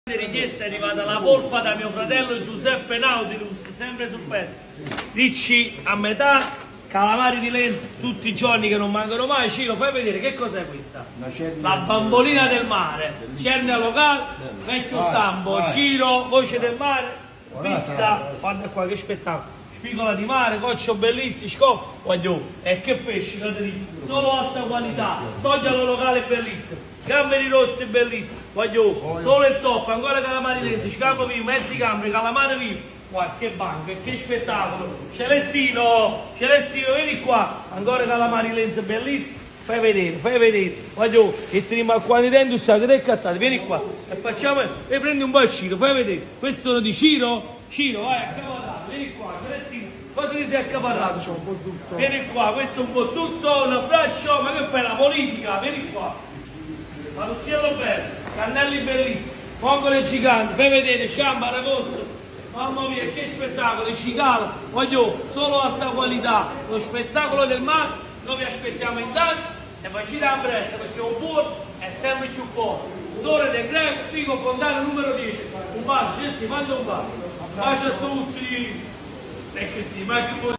Richiesta è arrivata la polpa da mio fratello Giuseppe Nautilus, sempre sul pezzo. Ricci a metà, calamari di Lenza tutti i giorni che non mancano mai. Ciro, fai vedere che cos'è questa? La bambolina del mare, cernia locale, vecchio stampo, Ciro, voce del mare, pizza, guarda qua che spettacolo. Spigola di mare, coccio bellissimo, scoppo, voglio, e che pesci, solo alta qualità, soglialo locale bellissimo, gamberi rossi bellissimi, voglio, solo il top, ancora calamari lenzi, scampo vivo, mezzi gamberi, calamari vivo, qua che banco, che spettacolo, Celestino, vieni qua, ancora calamari lenzi bellissimi, fai vedere, voglio, e teniamo al quadro dentro, sai che cattate, vieni qua, e facciamo, e prendi un po' il Ciro, fai vedere, questo sono di Ciro, vai a cavalare, vieni qua, cosa ti sei accaparrato? C'è un po' tutto. Vieni qua, questo è un po' tutto, un abbraccio, ma che fai la politica? Vieni qua. Maruzziello bello, cannelli bellissimi, mongole giganti, fai vedere, sciamba, aragosto. Mamma mia, che spettacolo, cicala, voglio, solo alta qualità, lo spettacolo del mare, noi vi aspettiamo in tanto e facite a presto perché un buon è sempre più buono. Torre del Greco, Pico Fontana numero 10. Un bacio, Gessi, manda un bacio. Un bacio a tutti. E che si, ma che